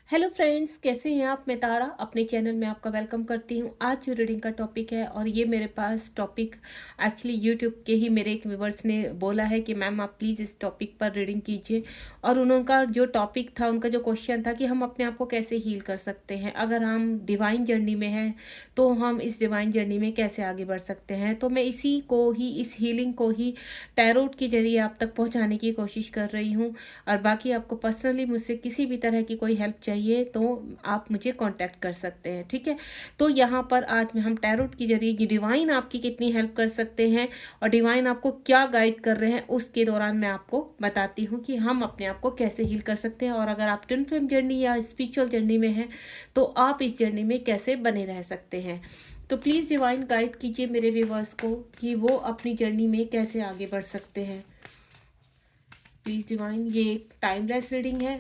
Hello friends, कैसे हैं आप। मैं तारा अपने चैनल में आपका वेलकम करती हूँ। आज जो रीडिंग का टॉपिक है, और ये मेरे पास टॉपिक एक्चुअली यूट्यूब के ही मेरे एक व्यूवर्स ने बोला है कि मैम आप प्लीज़ इस टॉपिक पर रीडिंग कीजिए। और उनका जो टॉपिक था, उनका जो क्वेश्चन था कि हम अपने आप को कैसे हील कर सकते हैं, अगर हम डिवाइन जर्नी में हैं तो हम इस डिवाइन जर्नी में कैसे आगे बढ़ सकते हैं। तो मैं इसी को ही, इस हीलिंग को ही टैरोट के जरिए आप तक पहुँचाने की कोशिश कर रही हूँ। और बाकी आपको पर्सनली मुझसे किसी भी तरह की कोई हेल्प चाहिए तो आप मुझे कांटेक्ट कर सकते हैं, ठीक है। तो यहाँ पर आज में हम टैरोट के जरिए ये डिवाइन आपकी कितनी हेल्प कर सकते हैं और डिवाइन आपको क्या गाइड कर रहे हैं, उसके दौरान मैं आपको बताती हूँ कि हम अपने आप को कैसे हील कर सकते हैं। और अगर आप ट्विन फ्लेम जर्नी या स्पिरिचुअल जर्नी में हैं तो आप इस जर्नी में कैसे बने रह सकते हैं। तो प्लीज़ डिवाइन गाइड कीजिए मेरे व्यूवर्स को कि वो अपनी जर्नी में कैसे आगे बढ़ सकते हैं। प्लीज़ डिवाइन, ये एक टाइमलेस रीडिंग है।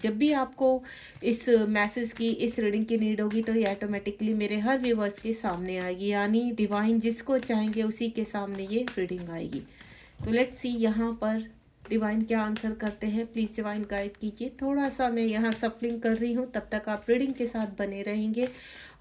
जब भी आपको इस मैसेज की, इस रीडिंग की नीड होगी तो ये ऑटोमेटिकली मेरे हर व्यूवर्स के सामने आएगी, यानी डिवाइन जिसको चाहेंगे उसी के सामने ये रीडिंग आएगी। तो लेट्स सी यहाँ पर डिवाइन क्या आंसर करते हैं। प्लीज़ डिवाइन गाइड कीजिए। थोड़ा सा मैं यहाँ सफलिंग कर रही हूँ, तब तक आप रीडिंग के साथ बने रहेंगे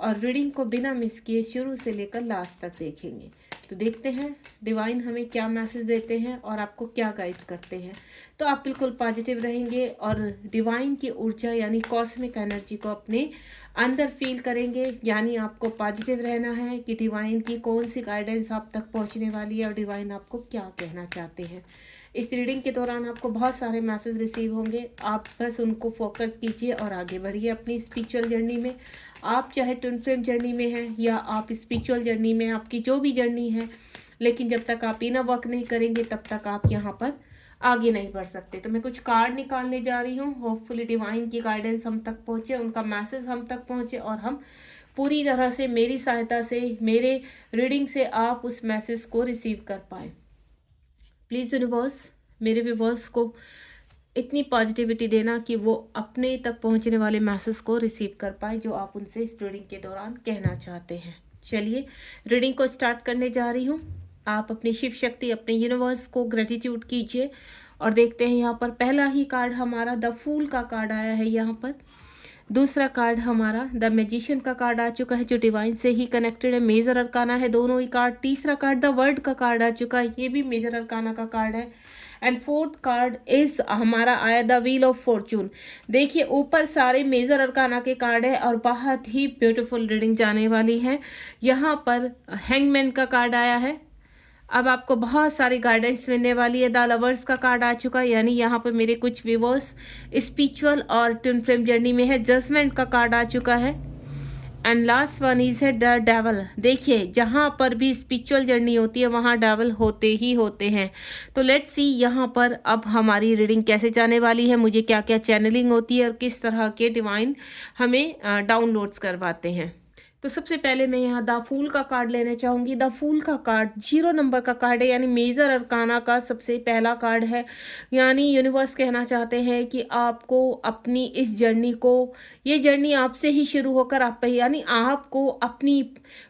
और रीडिंग को बिना मिस किए शुरू से लेकर लास्ट तक देखेंगे। तो देखते हैं डिवाइन हमें क्या मैसेज देते हैं और आपको क्या गाइड करते हैं। तो आप बिल्कुल पॉजिटिव रहेंगे और डिवाइन की ऊर्जा यानी कॉस्मिक एनर्जी को अपने अंदर फील करेंगे। यानी आपको पॉजिटिव रहना है कि डिवाइन की कौन सी गाइडेंस आप तक पहुंचने वाली है और डिवाइन आपको क्या कहना चाहते हैं। इस रीडिंग के दौरान आपको बहुत सारे मैसेज रिसीव होंगे, आप बस उनको फोकस कीजिए और आगे बढ़िए अपनी स्पिरिचुअल जर्नी में। आप चाहे ट्विन फ्लेम जर्नी में हैं या आप स्पिरिचुअल जर्नी में, आपकी जो भी जर्नी है, लेकिन जब तक आप इनर वर्क नहीं करेंगे तब तक आप यहाँ पर आगे नहीं बढ़ सकते। तो मैं कुछ कार्ड निकालने जा रही हूँ। होपफुली डिवाइन की गाइडेंस हम तक पहुँचे, उनका मैसेज हम तक पहुँचे और हम पूरी तरह से मेरी सहायता से, मेरे रीडिंग से आप उस मैसेज को रिसीव कर पाए। प्लीज़ यूनिवर्स मेरे व्यूवर्स को इतनी पॉजिटिविटी देना कि वो अपने तक पहुंचने वाले मैसेज को रिसीव कर पाए जो आप उनसे इस रीडिंग के दौरान कहना चाहते हैं। चलिए रीडिंग को स्टार्ट करने जा रही हूँ। आप अपनी शिव शक्ति, अपने यूनिवर्स को ग्रेटिट्यूड कीजिए और देखते हैं यहाँ पर पहला ही कार्ड हमारा द फूल का कार्ड आया है। यहाँ पर दूसरा कार्ड हमारा द मैजिशियन का कार्ड आ चुका है जो डिवाइन से ही कनेक्टेड है, मेजर अरकाना है दोनों ही कार्ड। तीसरा कार्ड द वर्ड का कार्ड आ चुका है, ये भी मेजर अरकाना का कार्ड है। एंड फोर्थ कार्ड इज हमारा आया द व्हील ऑफ फॉर्चून। देखिए ऊपर सारे मेजर अरकाना के कार्ड है और बहुत ही ब्यूटीफुल रीडिंग जाने वाली है। यहाँ पर हैंगमैन का कार्ड आया है। अब आपको बहुत सारी गाइडेंस मिलने वाली है। द लवर्स का कार्ड आ चुका है, यानी यहाँ पर मेरे कुछ व्यूवर्स स्पिरिचुअल और ट्विन फ्लेम जर्नी में है। जजमेंट का कार्ड आ चुका है। एंड लास्ट वन इज है द डेवल। देखिए जहाँ पर भी स्पिरिचुअल जर्नी होती है वहाँ डेवल होते ही होते हैं। तो लेट्स सी यहाँ पर अब हमारी रीडिंग कैसे जाने वाली है, मुझे क्या क्या चैनलिंग होती है और किस तरह के डिवाइन हमें डाउनलोड्स करवाते हैं। तो सबसे पहले मैं यहाँ द फूल का कार्ड लेना चाहूँगी। द फूल का कार्ड 0 नंबर का कार्ड है, यानी मेजर अरकाना का सबसे पहला कार्ड है। यानी यूनिवर्स कहना चाहते हैं कि आपको अपनी इस जर्नी को, ये जर्नी आपसे ही शुरू होकर आप पे, यानी आपको अपनी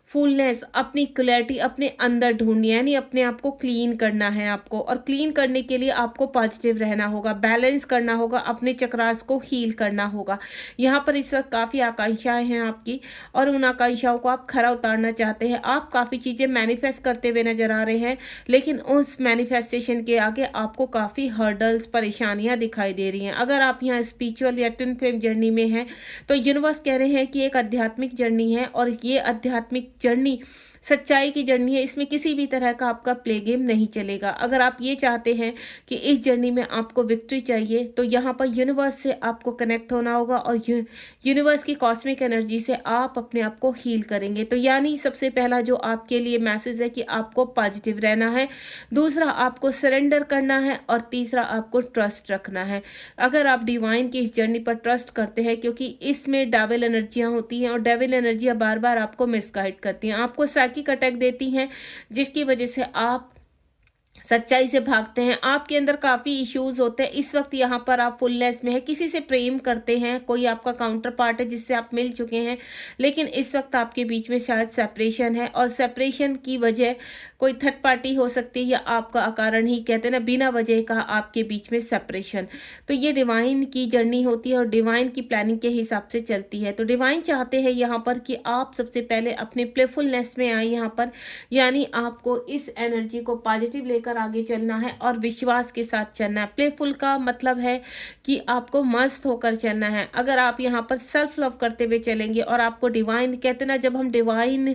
फुलनेस, अपनी क्लैरिटी अपने अंदर ढूंढनी है, यानी अपने आप को क्लीन करना है आपको। और क्लीन करने के लिए आपको पॉजिटिव रहना होगा, बैलेंस करना होगा, अपने चक्रास को हील करना होगा। यहाँ पर इस वक्त काफ़ी आकांक्षाएं हैं आपकी और उन आकांक्षाओं को आप खरा उतारना चाहते हैं। आप काफ़ी चीज़ें मैनिफेस्ट करते हुए नजर आ रहे हैं, लेकिन उस मैनिफेस्टेशन के आगे आपको काफ़ी हर्डल्स, परेशानियां दिखाई दे रही हैं। अगर आप यहाँ स्पिरिचुअल या ट्विन फ्लेम जर्नी में हैं तो यूनिवर्स कह रहे हैं कि एक आध्यात्मिक जर्नी है और ये आध्यात्मिक जर्नी सच्चाई की जर्नी है। इसमें किसी भी तरह का आपका प्ले गेम नहीं चलेगा। अगर आप ये चाहते हैं कि इस जर्नी में आपको विक्ट्री चाहिए तो यहाँ पर यूनिवर्स से आपको कनेक्ट होना होगा और यूनिवर्स की कॉस्मिक एनर्जी से आप अपने आप को हील करेंगे। तो यानी सबसे पहला जो आपके लिए मैसेज है कि आपको पॉजिटिव रहना है, दूसरा आपको सरेंडर करना है और तीसरा आपको ट्रस्ट रखना है। अगर आप डिवाइन की इस जर्नी पर ट्रस्ट करते हैं, क्योंकि इसमें डेविल एनर्जियां होती हैं और डेविल एनर्जियां बार बार आपको मिसगाइड करती हैं, आपको साइकिक अटैक देती हैं, जिसकी वजह से आप सच्चाई से भागते हैं, आपके अंदर काफ़ी इश्यूज होते हैं। इस वक्त यहाँ पर आप फुलनेस में है, किसी से प्रेम करते हैं, कोई आपका काउंटर पार्ट है जिससे आप मिल चुके हैं, लेकिन इस वक्त आपके बीच में शायद सेपरेशन है, और सेपरेशन की वजह कोई थर्ड पार्टी हो सकती है, या आपका अकारण ही, कहते हैं ना, बिना वजह का आपके बीच में सेपरेशन। तो ये डिवाइन की जर्नी होती है और डिवाइन की प्लानिंग के हिसाब से चलती है। तो डिवाइन चाहते हैं यहाँ पर कि आप सबसे पहले अपने प्लेफुलनेस में आए यहाँ पर, यानी आपको इस एनर्जी को पॉजिटिव लेकर आगे चलना है और विश्वास के साथ चलना है। प्लेफुल का मतलब है कि आपको मस्त होकर चलना है। अगर आप यहाँ पर सेल्फ लव करते हुए चलेंगे और आपको डिवाइन, कहते हैं ना, जब हम डिवाइन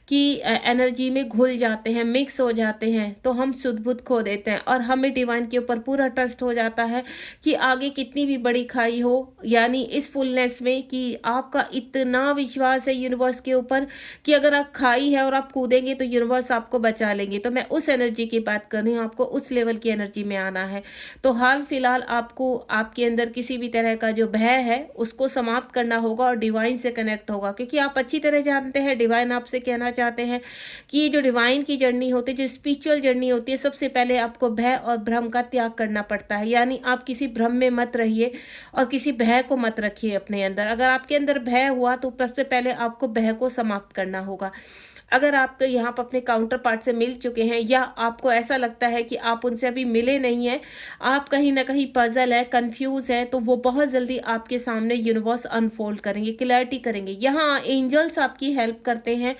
की एनर्जी में घुल जाते हैं, मिक्स हो जाते हैं, तो हम शुद्ध बुद्ध खो देते हैं और हमें डिवाइन के ऊपर पूरा ट्रस्ट हो जाता है कि आगे कितनी भी बड़ी खाई हो, यानी इस फुलनेस में, कि आपका इतना विश्वास है यूनिवर्स के ऊपर कि अगर आप खाई है और आप कूदेंगे तो यूनिवर्स आपको बचा लेंगे। तो मैं उस एनर्जी की बात कर रही हूँ, आपको उस लेवल की एनर्जी में आना है। तो हाल फिलहाल आपको आपके अंदर किसी भी तरह का जो भय है उसको समाप्त करना होगा और डिवाइन से कनेक्ट होगा, क्योंकि आप अच्छी तरह जानते हैं डिवाइन आपसे कहना चाहते हैं कि ये जो डिवाइन की जर्नी होती है, जो स्पिरिचुअल जर्नी होती है, सबसे पहले आपको भय और भ्रम का त्याग करना पड़ता है। यानी आप किसी भ्रम में मत रहिए और किसी भय को मत रखिए अपने अंदर। अगर आपके अंदर भय हुआ तो सबसे पहले आपको भय को समाप्त करना होगा। अगर आप तो यहाँ पर अपने काउंटर पार्ट से मिल चुके हैं, या आपको ऐसा लगता है कि आप उनसे अभी मिले नहीं हैं, आप कहीं ना कहीं पजल है, कंफ्यूज है, तो वो बहुत जल्दी आपके सामने यूनिवर्स अनफोल्ड करेंगे, क्लैरिटी करेंगे। यहाँ एंजल्स आपकी हेल्प करते हैं,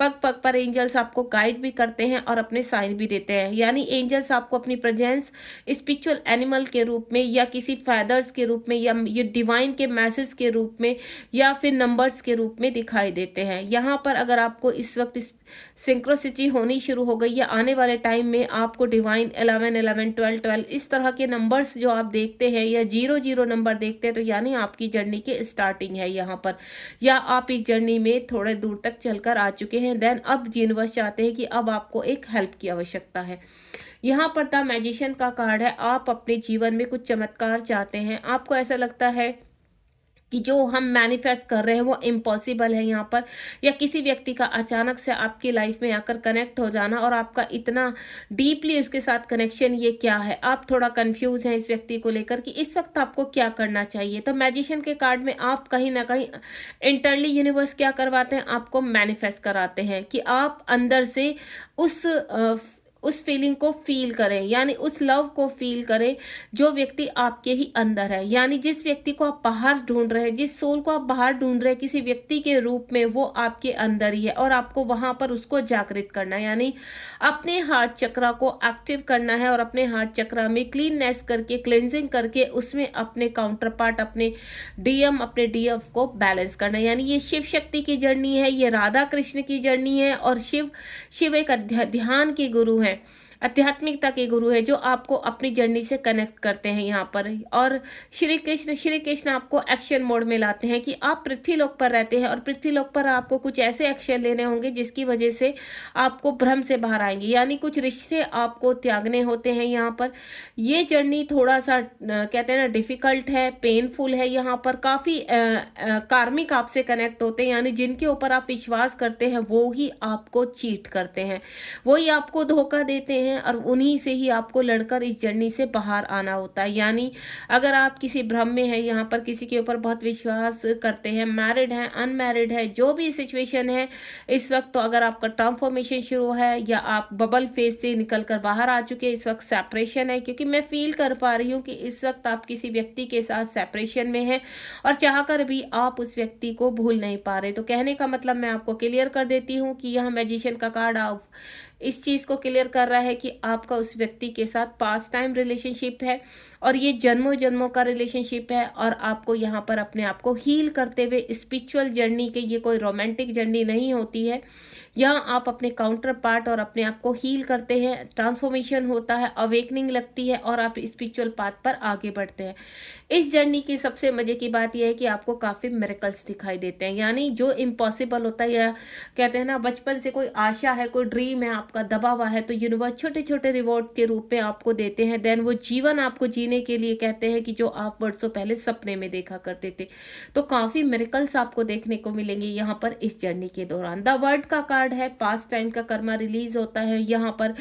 पग पग पर एंजल्स आपको गाइड भी करते हैं और अपने साइन भी देते हैं। यानी एंजल्स आपको अपनी प्रेजेंस स्पिरिचुअल एनिमल के रूप में, या किसी फैदर्स के रूप में, या ये डिवाइन के मैसेज के रूप में, या फिर नंबर्स के रूप में दिखाई देते हैं। यहाँ पर अगर आपको इस वक्त सिंक्रोसिटी होनी शुरू हो गई है, आने वाले टाइम में आपको डिवाइन 11 11 12 12 इस तरह के नंबर्स जो आप देखते हैं, या 0 0 नंबर देखते हैं, तो यानी आपकी जर्नी के स्टार्टिंग है यहाँ पर, या आप इस जर्नी में थोड़े दूर तक चलकर आ चुके हैं। देन अब यूनिवर्स चाहते हैं कि अब आपको एक हेल्प की आवश्यकता है। यहाँ पर द मैजिशियन का कार्ड है, आप अपने जीवन में कुछ चमत्कार चाहते हैं, आपको ऐसा लगता है कि जो हम मैनिफेस्ट कर रहे हैं वो इम्पॉसिबल है यहाँ पर, या किसी व्यक्ति का अचानक से आपकी लाइफ में आकर कनेक्ट हो जाना और आपका इतना डीपली उसके साथ कनेक्शन, ये क्या है। आप थोड़ा कंफ्यूज हैं इस व्यक्ति को लेकर कि इस वक्त आपको क्या करना चाहिए। तो मैजिशियन के कार्ड में आप कहीं ना कहीं इंटरनली यूनिवर्स क्या करवाते हैं, आपको मैनिफेस्ट कराते हैं कि आप अंदर से उस फीलिंग को फील करें, यानी उस लव को फील करें जो व्यक्ति आपके ही अंदर है। यानी जिस व्यक्ति को आप बाहर ढूंढ रहे हैं, जिस सोल को आप बाहर ढूंढ रहे हैं किसी व्यक्ति के रूप में, वो आपके अंदर ही है और आपको वहां पर उसको जागृत करना है। यानी अपने हार्ट चक्रा को एक्टिव करना है और अपने हार्ट चक्रा में क्लीननेस करके, क्लेंजिंग करके, उसमें अपने काउंटर पार्ट, अपने डीएम, अपने डीएफ को बैलेंस करना है। यानी ये शिव शक्ति की जर्नी है, ये राधा कृष्ण की जर्नी है, और शिव एक ध्यान के गुरु हैं, आध्यात्मिकता के गुरु है, जो आपको अपनी जर्नी से कनेक्ट करते हैं यहाँ पर। और श्री कृष्ण आपको एक्शन मोड में लाते हैं कि आप पृथ्वीलोक पर रहते हैं और पृथ्वीलोक पर आपको कुछ ऐसे एक्शन लेने होंगे जिसकी वजह से आपको भ्रम से बाहर आएंगे, यानी कुछ रिश्ते आपको त्यागने होते हैं यहाँ पर। ये जर्नी थोड़ा सा कहते हैं ना डिफिकल्ट है, पेनफुल है। यहाँ पर काफ़ी कार्मिक आपसे कनेक्ट होते हैं, यानी जिनके ऊपर आप विश्वास करते हैं वो ही आपको चीट करते हैं, वही आपको धोखा देते हैं, और उन्हीं से ही आपको लड़कर इस जर्नी से बाहर आना होता है। यानी अगर आप किसी भ्रम में हैं, यहाँ पर किसी के ऊपर बहुत विश्वास करते हैं, मैरिड हैं, अनमैरिड है, जो भी सिचुएशन है इस वक्त, तो अगर आपका ट्रांसफॉर्मेशन शुरू है या आप बबल फेज से निकल कर बाहर आ चुके हैं, इस वक्त सेपरेशन है, क्योंकि मैं फील कर पा रही हूँ कि इस वक्त आप किसी व्यक्ति के साथ सेपरेशन में हैं और चाहकर भी आप उस व्यक्ति को भूल नहीं पा रहे। तो कहने का मतलब मैं आपको क्लियर कर देती हूँ कि यह मैजिशियन का कार्ड आप इस चीज़ को क्लियर कर रहा है कि आपका उस व्यक्ति के साथ पास्ट टाइम रिलेशनशिप है और ये जन्मों जन्मों का रिलेशनशिप है, और आपको यहाँ पर अपने आप को हील करते हुए स्पिरिचुअल जर्नी के, ये कोई रोमांटिक जर्नी नहीं होती है। यहाँ आप अपने काउंटर पार्ट और अपने आप को हील करते हैं, ट्रांसफॉर्मेशन होता है, अवेकनिंग लगती है और आप स्पिरिचुअल पाथ पर आगे बढ़ते हैं। इस जर्नी की सबसे मजे की बात यह है कि आपको काफ़ी मिरेकल्स दिखाई देते हैं, यानी जो इम्पॉसिबल होता है, या कहते हैं ना बचपन से कोई आशा है, कोई ड्रीम है आपका दबा हुआ है, तो यूनिवर्स छोटे छोटे रिवॉर्ड के रूप में आपको देते हैं। देन वो जीवन आपको जीने जीने के लिए कहते हैं कि जो आप वर्षों पहले सपने में देखा करते थे। तो काफ़ी मिरेकल्स आपको देखने को मिलेंगे यहाँ पर इस जर्नी के दौरान। द वर्ल्ड का कार्ड है, पास्ट टाइम का कर्मा रिलीज होता है यहाँ पर।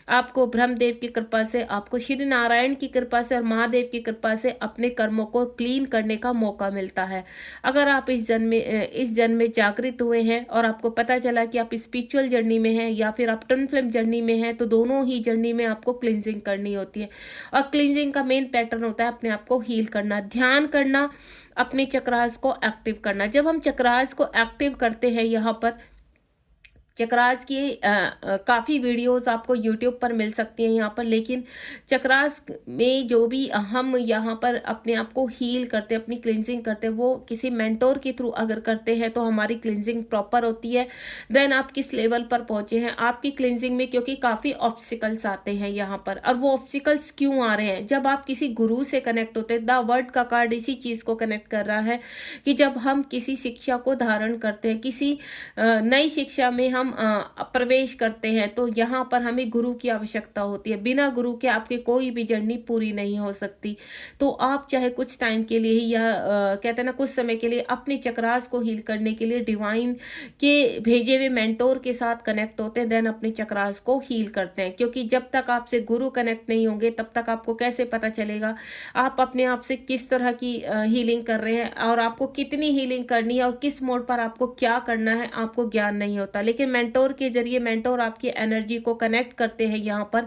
आपको ब्रह्मदेव की कृपा से, आपको श्री नारायण की कृपा से और महादेव की कृपा से अपने कर्मों को क्लीन करने का मौका मिलता है। अगर आप इस जन्म में जागृत हुए हैं और आपको पता चला कि आप स्पिरिचुअल जर्नी में हैं या फिर आप ट्विन फ्लेम जर्नी में हैं, तो दोनों ही जर्नी में आपको क्लिनजिंग करनी होती है। और क्लिनजिंग का मेन पैटर्न होता है अपने आप को हील करना, ध्यान करना, अपने चक्रास को एक्टिव करना। जब हम चक्रास को एक्टिव करते हैं यहाँ पर, चक्रास की काफ़ी वीडियोस आपको यूट्यूब पर मिल सकती हैं यहाँ पर, लेकिन चक्रास में जो भी हम यहाँ पर अपने आप को हील करते हैं, अपनी क्लिनजिंग करते हैं, वो किसी मेंटोर के थ्रू अगर करते हैं तो हमारी क्लिनजिंग प्रॉपर होती है। देन आप किस लेवल पर पहुंचे हैं आपकी क्लिनजिंग में, क्योंकि काफ़ी ऑब्स्टिकल्स आते हैं यहाँ पर। और वो ऑब्स्टिकल्स क्यों आ रहे हैं? जब आप किसी गुरु से कनेक्ट होते हैं, द वर्ड का कार्ड इसी चीज़ को कनेक्ट कर रहा है कि जब हम किसी शिक्षा को धारण करते हैं, किसी नई शिक्षा में हम प्रवेश करते हैं, तो यहाँ पर हमें गुरु की आवश्यकता होती है। बिना गुरु के आपकी कोई भी जर्नी पूरी नहीं हो सकती। तो आप चाहे कुछ टाइम के लिए ही या कहते हैं ना कुछ समय के लिए अपने चक्रास को हील करने के लिए डिवाइन के भेजे हुए मेंटोर के साथ कनेक्ट होते हैं, देन अपने चक्रास को हील करते हैं। क्योंकि जब तक आपसे गुरु कनेक्ट नहीं होंगे तब तक आपको कैसे पता चलेगा आप अपने आप से किस तरह की हीलिंग कर रहे हैं और आपको कितनी हीलिंग करनी है और किस मोड पर आपको क्या करना है, आपको ज्ञान नहीं होता। लेकिन मेंटोर के जरिए मेंटोर आपकी एनर्जी को कनेक्ट करते हैं यहाँ पर,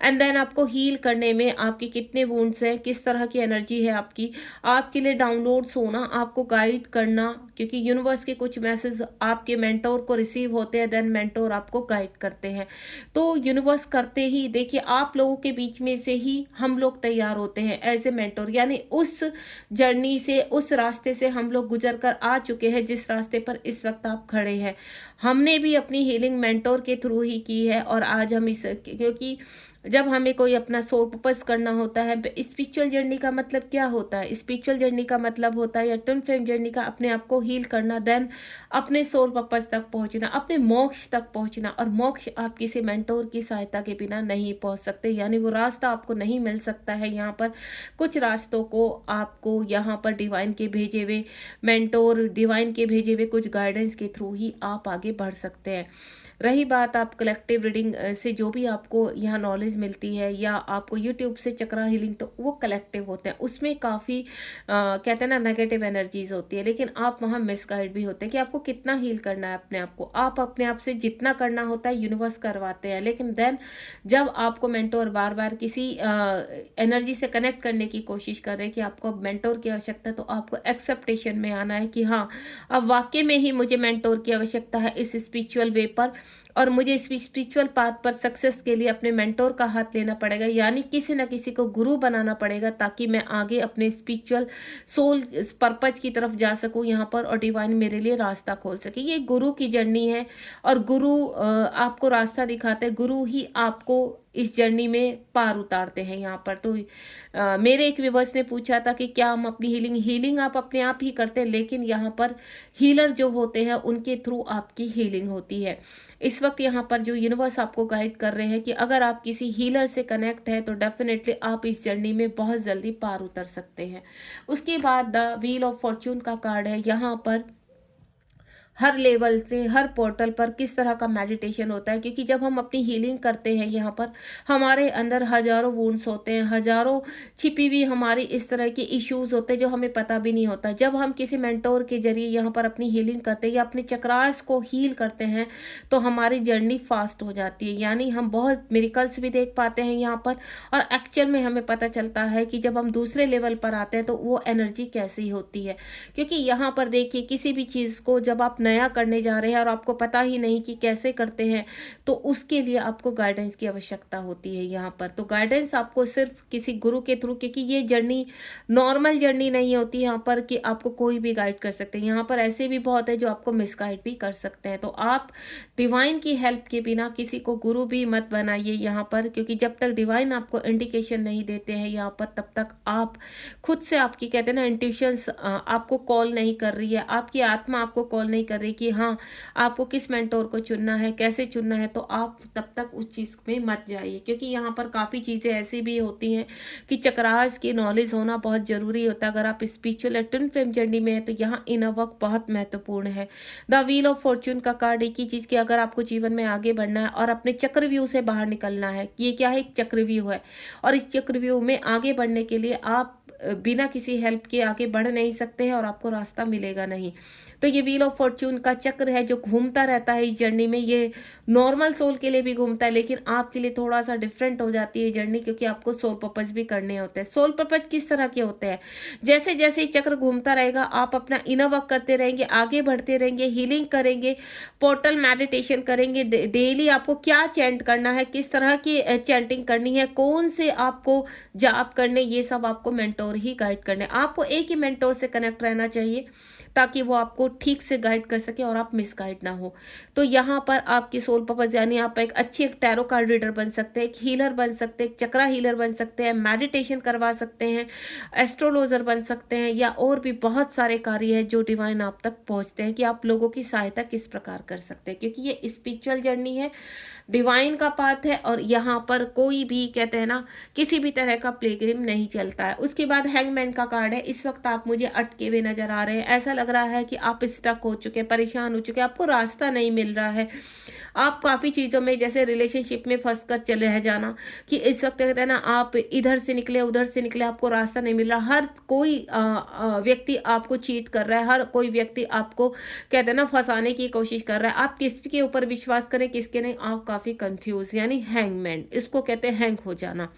एंड देन आपको हील करने में आपके कितने वुंड्स हैं, किस तरह की एनर्जी है आपके लिए डाउनलोड्स होना, आपको गाइड करना, क्योंकि यूनिवर्स के कुछ मैसेज आपके मेंटोर को रिसीव होते हैं, देन मेंटोर आपको गाइड करते हैं। तो यूनिवर्स करते ही, देखिए आप लोगों के बीच में से ही हम लोग तैयार होते हैं एज ए मेंटोर, यानी उस जर्नी से, उस रास्ते से हम लोग गुजर कर आ चुके हैं जिस रास्ते पर इस वक्त आप खड़े हैं। हमने भी अपनी हीलिंग मेंटोर के थ्रू ही की है और आज हम क्योंकि जब हमें कोई अपना सोल पर्पस करना होता है, स्पिरिचुअल जर्नी का मतलब क्या होता है? स्पिरिचुअल जर्नी का मतलब होता है या ट्विन फ्लेम जर्नी का अपने आप को हील करना, देन अपने सोल पर्पस तक पहुंचना, अपने मोक्ष तक पहुंचना। और मोक्ष आप किसी मेंटोर की सहायता के बिना नहीं पहुंच सकते, यानी वो रास्ता आपको नहीं मिल सकता है। यहाँ पर कुछ रास्तों को आपको यहाँ पर डिवाइन के भेजे हुए मेंटोर, डिवाइन के भेजे हुए कुछ गाइडेंस के थ्रू ही आप आगे बढ़ सकते हैं। रही बात आप कलेक्टिव रीडिंग से जो भी आपको यहाँ नॉलेज मिलती है या आपको यूट्यूब से चक्रा हीलिंग, तो वो कलेक्टिव होते हैं, उसमें काफ़ी कहते हैं ना नेगेटिव एनर्जीज होती है, लेकिन आप वहाँ मिसगाइड भी होते हैं कि आपको कितना हील करना है अपने आप को। आप अपने आप से जितना करना होता है यूनिवर्स करवाते हैं, लेकिन देन जब आपको मेंटोर बार बार किसी एनर्जी से कनेक्ट करने की कोशिश कर रहे हैं कि आपको मेंटोर की आवश्यकता है, तो आपको एक्सेप्टेशन में आना है कि हाँ, अब वाकई में ही मुझे मेंटोर की आवश्यकता है इस स्पिरिचुअल वे पर, और मुझे इस स्पिरिचुअल पाथ पर सक्सेस के लिए अपने मेंटोर का हाथ लेना पड़ेगा, यानी किसी न किसी को गुरु बनाना पड़ेगा, ताकि मैं आगे अपने स्पिरिचुअल सोल पर्पज की तरफ जा सकूं यहाँ पर और डिवाइन मेरे लिए रास्ता खोल सके। ये गुरु की जर्नी है और गुरु आपको रास्ता दिखाते हैं, गुरु ही आपको इस जर्नी में पार उतारते हैं यहाँ पर। तो मेरे एक व्यूअर्स ने पूछा था कि क्या हम अपनी हीलिंग आप अपने आप ही करते हैं, लेकिन यहाँ पर हीलर जो होते हैं उनके थ्रू आपकी हीलिंग होती है। इस वक्त यहाँ पर जो यूनिवर्स आपको गाइड कर रहे हैं कि अगर आप किसी हीलर से कनेक्ट है तो डेफिनेटली आप इस जर्नी में बहुत जल्दी पार उतर सकते हैं। उसके बाद द व्हील ऑफ फॉर्चून का कार्ड है। यहाँ पर हर लेवल से, हर पोर्टल पर किस तरह का मेडिटेशन होता है, क्योंकि जब हम अपनी हीलिंग करते हैं यहाँ पर हमारे अंदर हजारों वुंड्स होते हैं, हजारों छिपी हुई हमारी इस तरह के इश्यूज होते हैं जो हमें पता भी नहीं होता। जब हम किसी मेंटोर के जरिए यहाँ पर अपनी हीलिंग करते हैं या अपने चक्रास को हील करते हैं तो हमारी जर्नी फास्ट हो जाती है, यानी हम बहुत मिरेकल्स भी देख पाते हैं यहाँ पर। और एक्चुअल में हमें पता चलता है कि जब हम दूसरे लेवल पर आते हैं तो वो एनर्जी कैसी होती है। क्योंकि यहाँ पर देखिए, किसी भी चीज़ को जब आप नया करने जा रहे हैं और आपको पता ही नहीं कि कैसे करते हैं, तो उसके लिए आपको गाइडेंस की आवश्यकता होती है यहाँ पर। तो गाइडेंस आपको सिर्फ किसी गुरु के थ्रू, क्योंकि ये जर्नी नॉर्मल जर्नी नहीं होती यहाँ पर कि आपको कोई भी गाइड कर सकते हैं। यहाँ पर ऐसे भी बहुत है जो आपको मिसगाइड भी कर सकते हैं। तो आप डिवाइन की हेल्प के बिना किसी को गुरु भी मत बनाइए यहाँ पर, क्योंकि जब तक डिवाइन आपको इंडिकेशन नहीं देते हैं यहाँ पर, तब तक आप खुद से, आपकी कहते हैं ना इंट्यूशंस आपको कॉल नहीं कर रही है, आपकी आत्मा आपको कॉल नहीं कर कर रही कि हाँ आपको किस मेंटोर को चुनना है, कैसे चुनना है, तो आप तब तक उस चीज़ में मत जाइए, क्योंकि यहाँ पर काफ़ी चीज़ें ऐसी भी होती हैं कि चक्रास की नॉलेज होना बहुत ज़रूरी होता है। अगर आप स्पिरिचुअल या ट्विन फ्लेम जर्नी में है तो यहाँ इनर वर्क बहुत महत्वपूर्ण है। द व्हील ऑफ फॉर्च्यून का कार्ड एक ही चीज़ कि अगर आपको जीवन में आगे बढ़ना है और अपने चक्रव्यूह से बाहर निकलना है, ये क्या है, एक चक्रव्यूह है, और इस चक्रव्यूह में आगे बढ़ने के लिए आप बिना किसी हेल्प के आगे बढ़ नहीं सकते हैं और आपको रास्ता मिलेगा नहीं। तो ये व्हील ऑफ फॉर्च्यून का चक्र है जो घूमता रहता है इस जर्नी में। ये नॉर्मल सोल के लिए भी घूमता है, लेकिन आपके लिए थोड़ा सा डिफरेंट हो जाती है जर्नी, क्योंकि आपको सोल पर्पस भी करने होते हैं। सोल पर्पस किस तरह के होते हैं, जैसे जैसे ये चक्र घूमता रहेगा आप अपना इनर वर्क करते रहेंगे, आगे बढ़ते रहेंगे, हीलिंग करेंगे, पोर्टल मेडिटेशन करेंगे। डेली आपको क्या चैंट करना है, किस तरह की चैंटिंग करनी है, कौन से आपको जाप करने, ये सब आपको मेंटोर ही गाइड करने। आपको एक ही मेंटोर से कनेक्ट रहना चाहिए ताकि वो आपको ठीक से गाइड कर सके और आप मिसगाइड ना हो। तो यहाँ पर आपकी सोल पर्पस यानी आप एक टैरो कार्ड रीडर बन सकते हैं, एक हीलर बन सकते हैं, एक चक्रा हीलर बन सकते हैं, मेडिटेशन करवा सकते हैं, एस्ट्रोलॉजर बन सकते हैं, या और भी बहुत सारे कार्य हैं जो डिवाइन आप तक पहुँचते हैं कि आप लोगों की सहायता किस प्रकार कर सकते हैं, क्योंकि ये स्पिरिचुअल जर्नी है, डिवाइन का पाथ है, और यहाँ पर कोई भी कहते हैं ना किसी भी तरह का प्लेग्रिम नहीं चलता है। उसके बाद हैंगमैन का कार्ड है। इस वक्त आप मुझे अटके हुए नजर आ रहे हैं, ऐसा लग रहा है कि आप स्टक हो चुके हैं, परेशान हो चुके हैं, आपको रास्ता नहीं मिल रहा है। आप काफ़ी चीज़ों में जैसे रिलेशनशिप में फंस कर चले रह जाना कि इस वक्त कहते हैं ना आप इधर से निकले उधर से निकले, आपको रास्ता नहीं मिल रहा। हर कोई व्यक्ति आपको चीट कर रहा है, हर कोई व्यक्ति आपको कहते हैं ना फंसाने की कोशिश कर रहा है। आप किसके ऊपर विश्वास करें किसके नहीं, आप काफ़ी कंफ्यूज, यानी हैंगमैन, इसको कहते हैं हैंग हो जाना।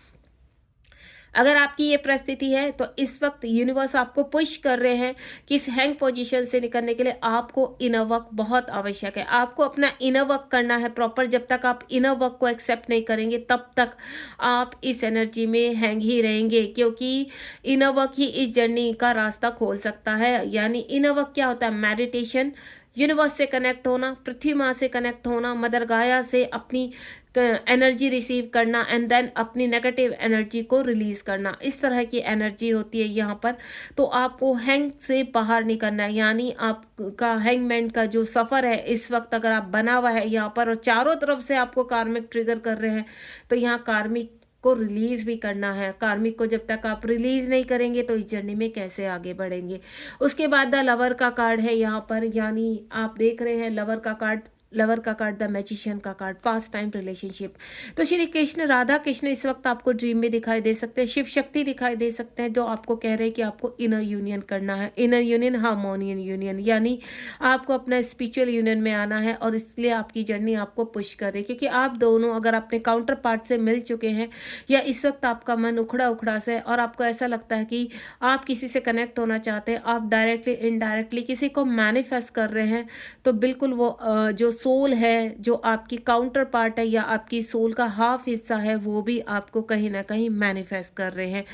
अगर आपकी ये परिस्थिति है तो इस वक्त यूनिवर्स आपको पुश कर रहे हैं कि इस हैंग पोजीशन से निकलने के लिए आपको इनर वर्क बहुत आवश्यक है। आपको अपना इनर वर्क करना है प्रॉपर। जब तक आप इनर वर्क को एक्सेप्ट नहीं करेंगे तब तक आप इस एनर्जी में हैंग ही रहेंगे, क्योंकि इनर वर्क ही इस जर्नी का रास्ता खोल सकता है। यानी इनर वर्क क्या होता है, मेडिटेशन, यूनिवर्स से कनेक्ट होना, पृथ्वी माँ से कनेक्ट होना, मदर गाया से अपनी एनर्जी रिसीव करना, एंड देन अपनी नेगेटिव एनर्जी को रिलीज करना। इस तरह की एनर्जी होती है यहाँ पर। तो आपको हैंग से बाहर निकलना है, यानी आपका हैंगमैन का जो सफ़र है इस वक्त अगर आप बना हुआ है यहाँ पर और चारों तरफ से आपको कार्मिक ट्रिगर कर रहे हैं, तो यहाँ कार्मिक को रिलीज भी करना है। कार्मिक को जब तक आप रिलीज नहीं करेंगे तो इस जर्नी में कैसे आगे बढ़ेंगे। उसके बाद द लवर का कार्ड है यहाँ पर, यानी आप देख रहे हैं लवर का कार्ड, द मैजिशियन का कार्ड, पास्ट टाइम रिलेशनशिप। तो श्री कृष्ण राधा कृष्ण इस वक्त आपको ड्रीम में दिखाई दे सकते हैं, शिव शक्ति दिखाई दे सकते हैं, जो आपको कह रहे हैं कि आपको इनर यूनियन करना है, इनर यूनियन, हार्मोनियन यूनियन, यानी आपको अपना स्पिरिचुअल यूनियन में आना है। और इसलिए आपकी जर्नी आपको पुश कर रही है, क्योंकि आप दोनों अगर अपने काउंटर पार्ट से मिल चुके हैं या इस वक्त आपका मन उखड़ा उखड़ा से और आपको ऐसा लगता है कि आप किसी से कनेक्ट होना चाहते हैं, आप डायरेक्टली इनडायरेक्टली किसी को मैनिफेस्ट कर रहे हैं, तो बिल्कुल वो जो सोल है, जो आपकी काउंटर पार्ट है या आपकी सोल का हाफ हिस्सा है, वो भी आपको कहीं ना कहीं मैनिफेस्ट कर रहे हैं।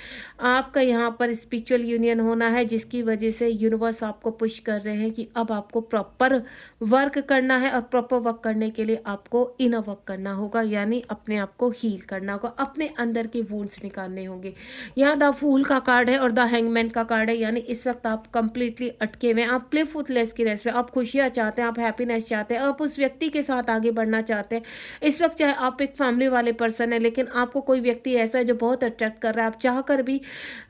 आपका यहाँ पर स्पिरिचुअल यूनियन होना है, जिसकी वजह से यूनिवर्स आपको पुश कर रहे हैं कि अब आपको प्रॉपर वर्क करना है, और प्रॉपर वर्क करने के लिए आपको इनर वर्क करना होगा, यानी अपने आप को हील करना होगा, अपने अंदर के वुंड्स निकालने होंगे। यहाँ द फूल का कार्ड है और द हैंगमैन का कार्ड है, यानी इस वक्त आप कंप्लीटली अटके हुए हैं, आप प्लेफुलनेस की रेस में, आप खुशियाँ चाहते हैं, आप हैप्पीनेस चाहते हैं, आप उस व्यक्ति के साथ आगे बढ़ना चाहते हैं। इस वक्त चाहे आप एक फैमिली वाले पर्सन है, लेकिन आपको कोई व्यक्ति ऐसा है जो बहुत अट्रैक्ट कर रहा है, आप चाह कर भी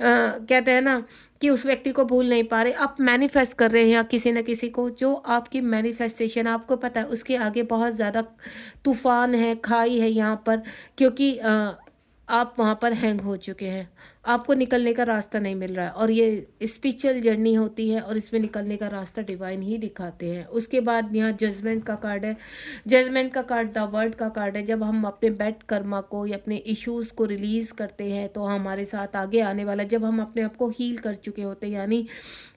कहते हैं ना कि उस व्यक्ति को भूल नहीं पा रहे, आप मैनिफेस्ट कर रहे हैं या किसी न किसी को, जो आपकी मैनिफेस्टेशन आपको पता है उसके आगे बहुत ज़्यादा तूफान है, खाई है यहाँ पर, क्योंकि आप वहाँ पर हैंग हो चुके हैं, आपको निकलने का रास्ता नहीं मिल रहा है। और ये स्पिरिचुअल जर्नी होती है और इसमें निकलने का रास्ता डिवाइन ही दिखाते हैं। उसके बाद यहाँ जजमेंट का कार्ड है। जजमेंट का कार्ड द वर्ल्ड का कार्ड है। जब हम अपने बैड कर्मा को या अपने इश्यूज़ को रिलीज़ करते हैं तो हमारे साथ आगे आने वाला, जब हम अपने आप को हील कर चुके होते हैं, यानी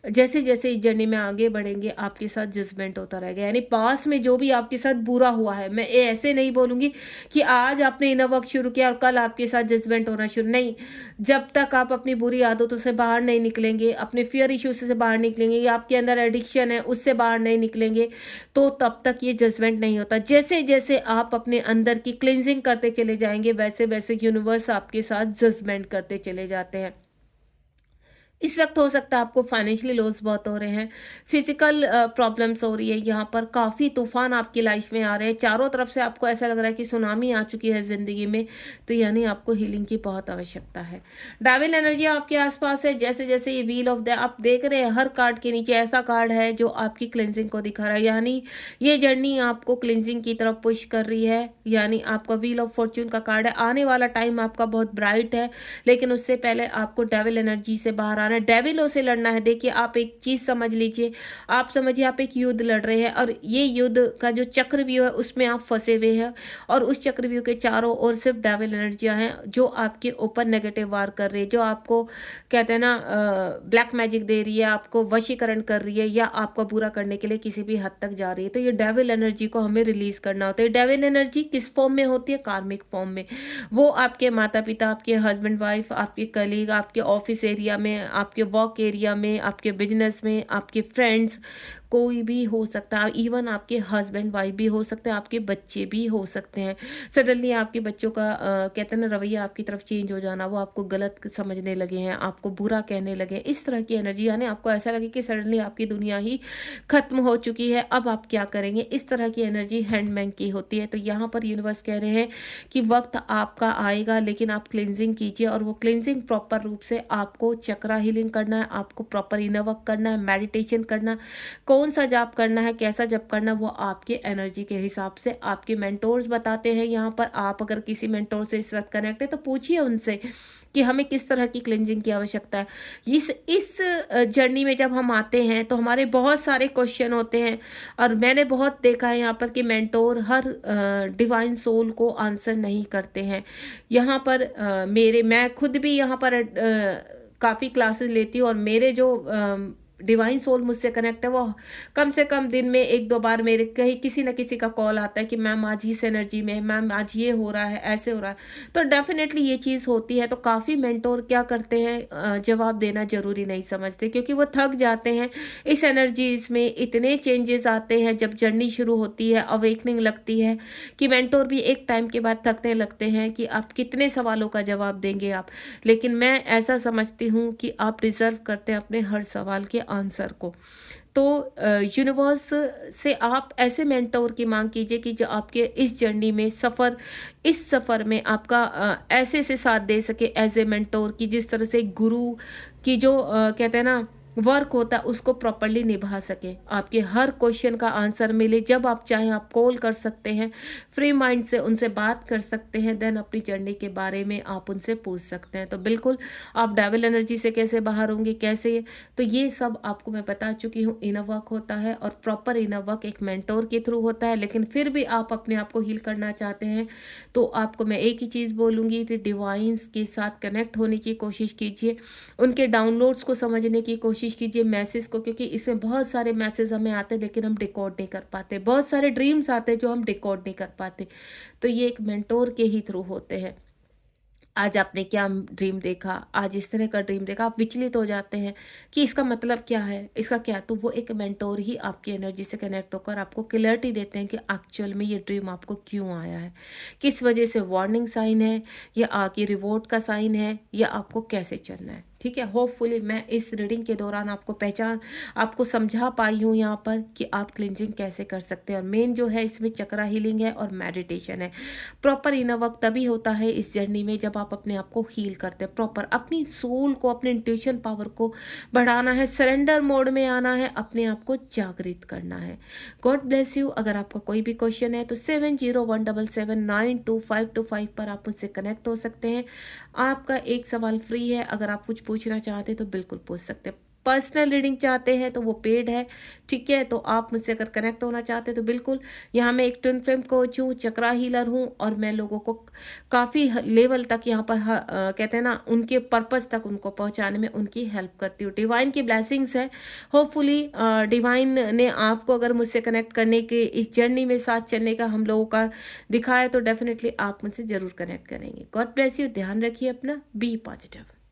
जैसे जैसे इस जर्नी में आगे बढ़ेंगे आपके साथ जजमेंट होता रहेगा। यानी पास में जो भी आपके साथ बुरा हुआ है, मैं ऐसे नहीं बोलूँगी कि आज आपने इनर वर्क शुरू किया और कल आपके साथ जजमेंट होना शुरू, नहीं। जब तक आप अपनी बुरी आदतों से बाहर नहीं निकलेंगे, अपने फियर इश्यूज से बाहर निकलेंगे, या आपके अंदर एडिक्शन है उससे बाहर नहीं निकलेंगे, तो तब तक ये जजमेंट नहीं होता। जैसे जैसे आप अपने अंदर की क्लिनजिंग करते चले जाएंगे, वैसे वैसे यूनिवर्स आपके साथ जजमेंट करते चले जाते हैं। इस वक्त हो सकता है आपको फाइनेंशियली लॉस बहुत हो रहे हैं, फिजिकल प्रॉब्लम्स हो रही है, यहाँ पर काफ़ी तूफान आपकी लाइफ में आ रहे हैं, चारों तरफ से आपको ऐसा लग रहा है कि सुनामी आ चुकी है ज़िंदगी में। तो यानी आपको हीलिंग की बहुत आवश्यकता है। डेविल एनर्जी आपके आसपास है। जैसे जैसे ये व्हील ऑफ द, आप देख रहे हैं हर कार्ड के नीचे ऐसा कार्ड है जो आपकी क्लिनजिंग को दिखा रहा है, यानी ये जर्नी आपको क्लिनजिंग की तरफ पुश कर रही है। यानी आपका व्हील ऑफ फॉर्च्यून का कार्ड है। आने वाला टाइम आपका बहुत ब्राइट है, लेकिन उससे पहले आपको डेविल एनर्जी से बाहर आना है, डेविलों से लड़ना है। देखिए आप एक चीज़ समझ लीजिए, आप समझिए आप एक युद्ध लड़ रहे हैं और ये युद्ध का जो चक्रव्यूह है उसमें आप फंसे हुए हैं, और उस चक्रव्यूह के चारों ओर सिर्फ डेविल एनर्जियां हैं जो आपके ऊपर नेगेटिव वार कर रही है, जो आपको कहते हैं ना ब्लैक मैजिक दे रही है, आपको वशीकरण कर रही है, या आपको बुरा करने के लिए किसी भी हद तक जा रही है। तो ये डेविल एनर्जी को हमें रिलीज करना होता है। डेविल एनर्जी किस फॉर्म में होती है? कार्मिक फॉर्म में। वो आपके माता पिता, आपके हस्बैंड वाइफ, आपके कलीग, आपके ऑफिस एरिया में, आपके वर्क एरिया में, आपके बिजनेस में, आपके फ्रेंड्स, कोई भी हो सकता है। इवन आपके हस्बैंड वाइफ भी हो सकते हैं, आपके बच्चे भी हो सकते हैं। सडनली आपके बच्चों का कहते हैं ना रवैया आपकी तरफ चेंज हो जाना, वो आपको गलत समझने लगे हैं, आपको बुरा कहने लगे हैं, इस तरह की एनर्जी, यानी आपको ऐसा लगे कि सडनली आपकी दुनिया ही खत्म हो चुकी है, अब आप क्या करेंगे, इस तरह की एनर्जी हैंडमैन की होती है। तो यहाँ पर यूनिवर्स कह रहे हैं कि वक्त आपका आएगा, लेकिन आप क्लिनजिंग कीजिए, और वो क्लिनजिंग प्रॉपर रूप से आपको चक्रा हीलिंग करना है, आपको प्रॉपर इनर वर्क करना है, मेडिटेशन करना, कौन सा जाप करना है, कैसा जप करना है, वो आपके एनर्जी के हिसाब से आपके मेंटोर्स बताते हैं। यहाँ पर आप अगर किसी मेंटोर से इस वक्त कनेक्ट है तो पूछिए उनसे कि हमें किस तरह की क्लिनजिंग की आवश्यकता है। इस जर्नी में जब हम आते हैं तो हमारे बहुत सारे क्वेश्चन होते हैं, और मैंने बहुत देखा है यहाँ पर कि मेंटोर हर डिवाइन सोल को आंसर नहीं करते हैं। यहाँ पर मैं खुद भी यहाँ पर काफ़ी क्लासेस लेती हूँ, और मेरे जो डिवाइन सोल मुझसे कनेक्ट है वो कम से कम दिन में एक दो बार मेरे कहीं किसी न किसी का कॉल आता है कि मैम आज इस एनर्जी में, मैम आज ये हो रहा है, ऐसे हो रहा है। तो डेफिनेटली ये चीज़ होती है। तो काफ़ी मेंटोर क्या करते हैं, जवाब देना जरूरी नहीं समझते, क्योंकि वो थक जाते हैं। इस एनर्जीज में इतने चेंजेस आते हैं जब जर्नी शुरू होती है, अवेकनिंग लगती है, कि मेंटोर भी एक टाइम के बाद थकने लगते हैं कि आप कितने सवालों का जवाब देंगे आप। लेकिन मैं ऐसा समझती हूँ कि आप डिजर्व करते हैं अपने हर सवाल के आंसर को। तो यूनिवर्स से आप ऐसे मेंटोर की मांग कीजिए कि जो आपके इस जर्नी में इस सफ़र में आपका ऐसे से साथ दे सके एज ए मेंटोर, की जिस तरह से गुरु की जो कहते हैं ना वर्क होता है उसको प्रॉपरली निभा सके, आपके हर क्वेश्चन का आंसर मिले। जब आप चाहें आप कॉल कर सकते हैं, फ्री माइंड से उनसे बात कर सकते हैं, देन अपनी जर्नी के बारे में आप उनसे पूछ सकते हैं। तो बिल्कुल आप डेविल एनर्जी से कैसे बाहर होंगे, कैसे, तो ये सब आपको मैं बता चुकी हूँ। इनर वर्क होता है, और प्रॉपर इनर वर्क एक मेंटोर के थ्रू होता है। लेकिन फिर भी आप अपने आप को हील करना चाहते हैं तो आपको मैं एक ही चीज़ बोलूँगी कि डिवाइंस के साथ कनेक्ट होने की कोशिश कीजिए, उनके डाउनलोड्स को समझने की कोशिश कीजिए, मैसेज को, क्योंकि इसमें बहुत सारे मैसेज हमें आते हैं लेकिन हम डिकोड नहीं कर पाते, बहुत सारे ड्रीम्स आते हैं जो हम डिकोड नहीं कर पाते। तो ये एक मेंटोर के ही थ्रू होते हैं। आज आपने क्या ड्रीम देखा, आज इस तरह का ड्रीम देखा, आप विचलित हो जाते हैं कि इसका मतलब क्या है, इसका क्या, तो वो एक मेंटोर ही आपकी एनर्जी से कनेक्ट होकर आपको क्लैरिटी देते हैं कि एक्चुअल में ये ड्रीम आपको क्यों आया है, किस वजह से वार्निंग साइन है, या आपकी रिवॉर्ड का साइन है, या आपको कैसे चलना है। ठीक है, होपफुली मैं इस रीडिंग के दौरान आपको समझा पाई हूँ यहाँ पर कि आप क्लिनजिंग कैसे कर सकते हैं। और मेन जो है इसमें चक्रा हीलिंग है और मेडिटेशन है। प्रॉपर इनर वर्क तभी होता है इस जर्नी में जब आप अपने आप को हील करते हैं, प्रॉपर अपनी सोल को, अपने इंट्यूशन पावर को बढ़ाना है, सरेंडर मोड में आना है, अपने आप को जागृत करना है। God bless you. अगर आपका कोई भी क्वेश्चन है तो 7017792525 पर आप मुझसे कनेक्ट हो सकते हैं। आपका एक सवाल फ्री है, अगर आप कुछ पूछना चाहते हैं तो बिल्कुल पूछ सकते हैं। पर्सनल रीडिंग चाहते हैं तो वो पेड है, ठीक है। तो आप मुझसे अगर कनेक्ट होना चाहते हैं तो बिल्कुल, यहाँ मैं एक ट्विन फ्लेम कोच हूँ, चक्रा हीलर हूँ, और मैं लोगों को काफ़ी लेवल तक यहाँ पर कहते हैं ना उनके पर्पस तक उनको पहुँचाने में उनकी हेल्प करती हूँ। डिवाइन की ब्लेसिंग्स है, होपफुली डिवाइन ने आपको अगर मुझसे कनेक्ट करने के इस जर्नी में साथ चलने का हम लोगों का दिखाया तो डेफिनेटली आप मुझसे ज़रूर कनेक्ट करेंगे। God bless you. ध्यान रखिए अपना, बी पॉजिटिव।